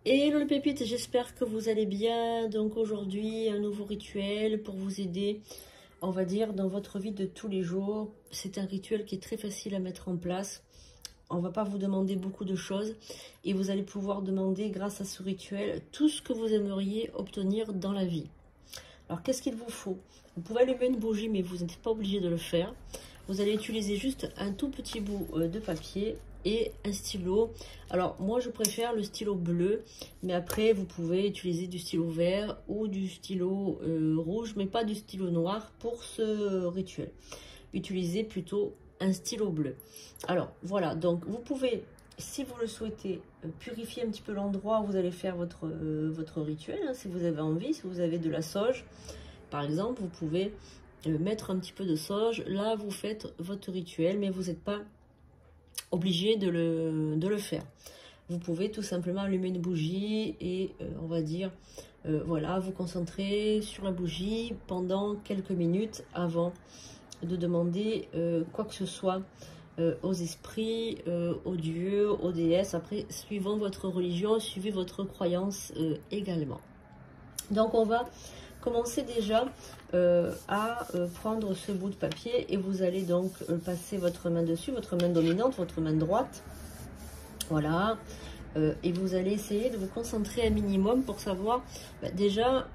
Hello les pépites, j'espère que vous allez bien. Donc aujourd'hui, un nouveau rituel pour vous aider, on va dire, dans votre vie de tous les jours. C'est un rituel qui est très facile à mettre en place. On ne va pas vous demander beaucoup de choses et vous allez pouvoir demander, grâce à ce rituel, tout ce que vous aimeriez obtenir dans la vie. Alors qu'est-ce qu'il vous faut? Vous pouvez allumer une bougie, mais vous n'êtes pas obligé de le faire. Vous allez utiliser juste un tout petit bout de papier et un stylo. Alors moi je préfère le stylo bleu, mais après vous pouvez utiliser du stylo vert ou du stylo rouge, mais pas du stylo noir pour ce rituel. Utilisez plutôt un stylo bleu. Alors voilà, donc vous pouvez, si vous le souhaitez, purifier un petit peu l'endroit où vous allez faire votre rituel, hein, si vous avez envie. Si vous avez de la sauge par exemple, vous pouvez mettre un petit peu de sauge. Là vous faites votre rituel, mais vous n'êtes pas obligé de le faire. Vous pouvez tout simplement allumer une bougie et on va dire voilà, vous concentrer sur la bougie pendant quelques minutes avant de demander quoi que ce soit aux esprits, aux dieux, aux déesses. Après, suivant votre religion, suivez votre croyance également. Donc on va commencer déjà à prendre ce bout de papier et vous allez donc passer votre main dessus, votre main dominante, votre main droite. Voilà. Et vous allez essayer de vous concentrer un minimum pour savoir déjà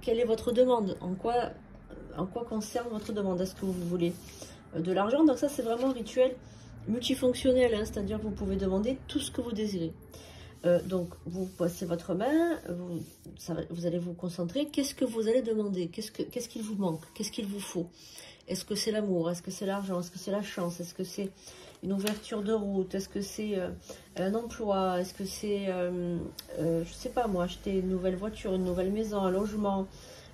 quelle est votre demande, en quoi concerne votre demande. Est-ce que vous voulez de l'argent? Donc ça c'est vraiment un rituel multifonctionnel, hein, c'est-à-dire que vous pouvez demander tout ce que vous désirez. Donc vous passez votre main, vous allez vous concentrer. Qu'est-ce que vous allez demander? Qu'est-ce qu'il vous manque? Qu'est-ce qu'il vous faut? Est-ce que c'est l'amour? Est-ce que c'est l'argent? Est-ce que c'est la chance? Est-ce que c'est une ouverture de route? Est-ce que c'est un emploi? Est-ce que c'est, je sais pas moi, acheter une nouvelle voiture, une nouvelle maison, un logement?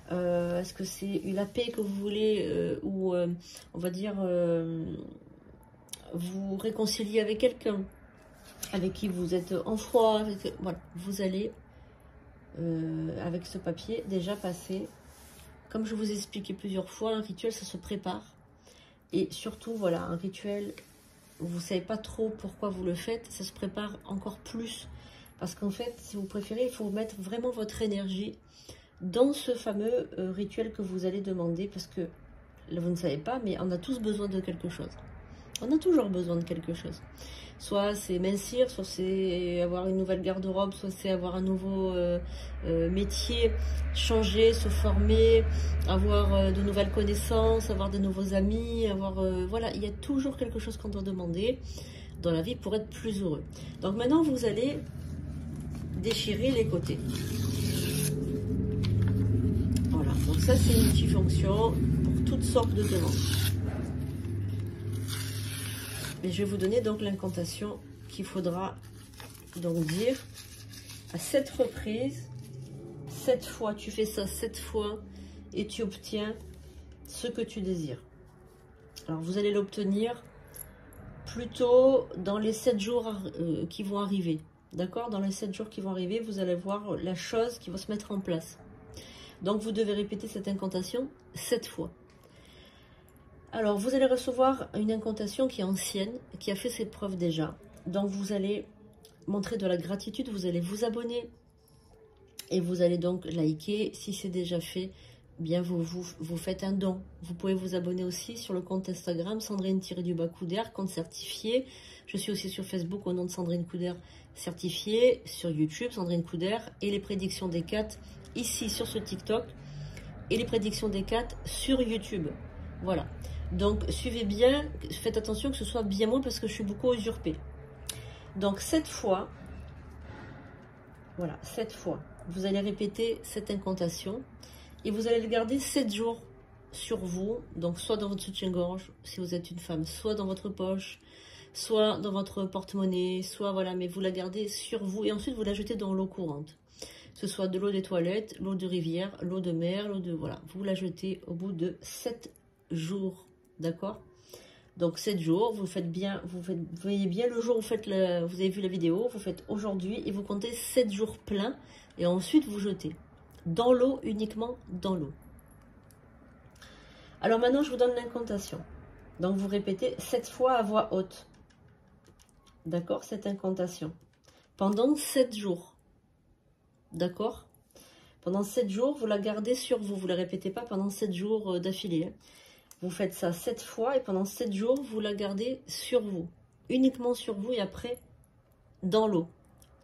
Est-ce que c'est la paix que vous voulez ou on va dire vous réconcilier avec quelqu'un avec qui vous êtes en froid, voilà, vous allez avec ce papier déjà passer, comme je vous ai expliqué plusieurs fois, un rituel ça se prépare, et surtout voilà, un rituel, vous savez pas trop pourquoi vous le faites, ça se prépare encore plus, parce qu'en fait, si vous préférez, il faut mettre vraiment votre énergie dans ce fameux rituel que vous allez demander, parce que là, vous ne savez pas, mais on a tous besoin de quelque chose. On a toujours besoin de quelque chose. Soit c'est mincir, soit c'est avoir une nouvelle garde-robe, soit c'est avoir un nouveau métier, changer, se former, avoir de nouvelles connaissances, avoir de nouveaux amis, avoir voilà, il y a toujours quelque chose qu'on doit demander dans la vie pour être plus heureux. Donc maintenant, vous allez déchirer les côtés. Voilà, donc ça c'est une multifonction pour toutes sortes de demandes. Et je vais vous donner donc l'incantation qu'il faudra donc dire à 7 reprises. 7 fois, tu fais ça 7 fois et tu obtiens ce que tu désires. Alors vous allez l'obtenir plutôt dans les 7 jours qui vont arriver. D'accord? Dans les 7 jours qui vont arriver, vous allez voir la chose qui va se mettre en place. Donc vous devez répéter cette incantation 7 fois. Alors, vous allez recevoir une incantation qui est ancienne, qui a fait ses preuves déjà. Donc, vous allez montrer de la gratitude, vous allez vous abonner et vous allez donc liker. Si c'est déjà fait, bien vous faites un don. Vous pouvez vous abonner aussi sur le compte Instagram, Sandrine-Couder, compte certifié. Je suis aussi sur Facebook au nom de Sandrine Couder certifié, sur YouTube, Sandrine Couder, et les prédictions des 4 ici sur ce TikTok, et les prédictions des 4 sur YouTube. Voilà. Donc, suivez bien, faites attention que ce soit bien moi parce que je suis beaucoup usurpée. Donc, 7 fois, voilà, 7 fois, vous allez répéter cette incantation et vous allez le garder 7 jours sur vous. Donc, soit dans votre soutien-gorge, si vous êtes une femme, soit dans votre poche, soit dans votre porte-monnaie, soit voilà, mais vous la gardez sur vous et ensuite vous la jetez dans l'eau courante. Que ce soit de l'eau des toilettes, l'eau de rivière, l'eau de mer, l'eau de... Voilà, vous la jetez au bout de 7 jours. D'accord? Donc 7 jours, vous faites bien, vous voyez bien le jour où vous avez vu la vidéo, vous faites aujourd'hui et vous comptez 7 jours pleins et ensuite vous jetez dans l'eau, uniquement dans l'eau. Alors maintenant je vous donne l'incantation. Donc vous répétez 7 fois à voix haute. D'accord? Cette incantation. Pendant 7 jours. d'accord? Pendant 7 jours, vous la gardez sur vous. Vous ne la répétez pas pendant 7 jours d'affilée. Hein. Vous faites ça 7 fois et pendant 7 jours, vous la gardez sur vous. Uniquement sur vous et après, dans l'eau.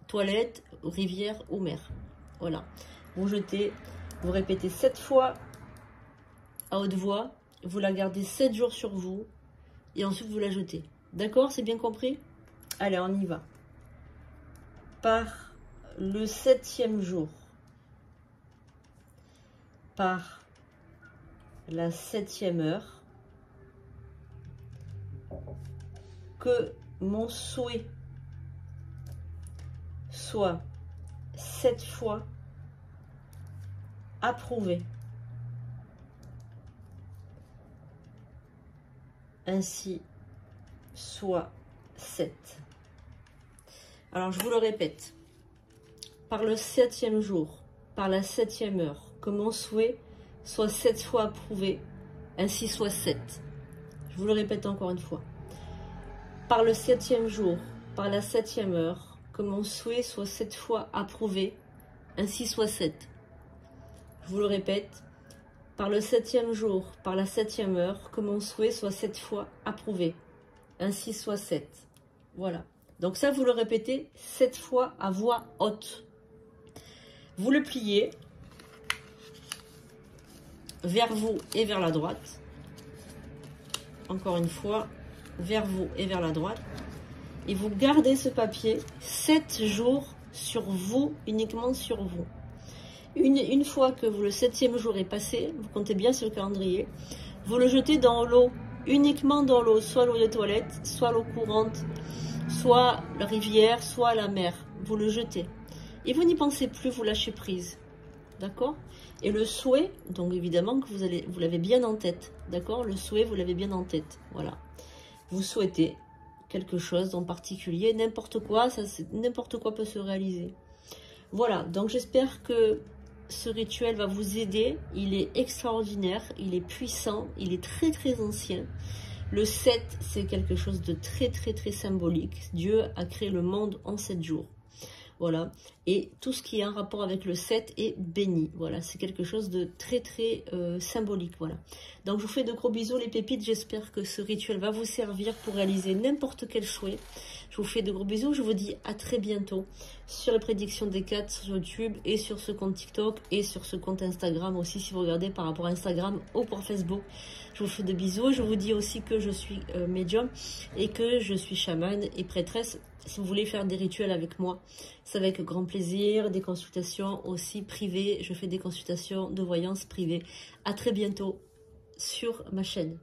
Toilette, rivière ou mer. Voilà. Vous jetez, vous répétez 7 fois à haute voix. Vous la gardez 7 jours sur vous. Et ensuite, vous la jetez. D'accord? C'est bien compris? Allez, on y va. Par le 7e jour. Par la 7e heure, que mon souhait soit 7 fois approuvé. Ainsi soit 7. Alors je vous le répète, par le 7e jour, par la 7e heure, que mon souhait soit 7 fois approuvé, ainsi soit 7. Je vous le répète encore une fois. Par le 7e jour, par la 7e heure, que mon souhait soit 7 fois approuvé, ainsi soit 7. Je vous le répète. Par le 7e jour, par la 7e heure, que mon souhait soit 7 fois approuvé, ainsi soit 7. Voilà. Donc ça, vous le répétez 7 fois à voix haute. Vous le pliez vers vous et vers la droite. Encore une fois, vers vous et vers la droite. Et vous gardez ce papier 7 jours sur vous, uniquement sur vous. Une fois que le 7e jour est passé, vous comptez bien sur le calendrier, vous le jetez dans l'eau, uniquement dans l'eau, soit l'eau de toilette, soit l'eau courante, soit la rivière, soit la mer. Vous le jetez. Et vous n'y pensez plus, vous lâchez prise. D'accord? Et le souhait, donc évidemment que vous l'avez bien en tête. D'accord? Le souhait, vous l'avez bien en tête. Voilà. Vous souhaitez quelque chose en particulier, n'importe quoi, n'importe quoi peut se réaliser. Voilà, donc j'espère que ce rituel va vous aider. Il est extraordinaire, il est puissant, il est très très ancien. Le 7, c'est quelque chose de très très très symbolique. Dieu a créé le monde en 7 jours. Voilà, et tout ce qui est en rapport avec le 7 est béni. Voilà, c'est quelque chose de très très symbolique. Voilà. Donc je vous fais de gros bisous les pépites. J'espère que ce rituel va vous servir pour réaliser n'importe quel souhait. Je vous fais de gros bisous. Je vous dis à très bientôt sur les prédictions des 4 sur YouTube et sur ce compte TikTok et sur ce compte Instagram aussi si vous regardez par rapport à Instagram ou pour Facebook. Je vous fais de bisous. Je vous dis aussi que je suis médium et que je suis chamane et prêtresse. Si vous voulez faire des rituels avec moi, c'est avec grand plaisir. Des consultations aussi privées. Je fais des consultations de voyance privées. À très bientôt sur ma chaîne.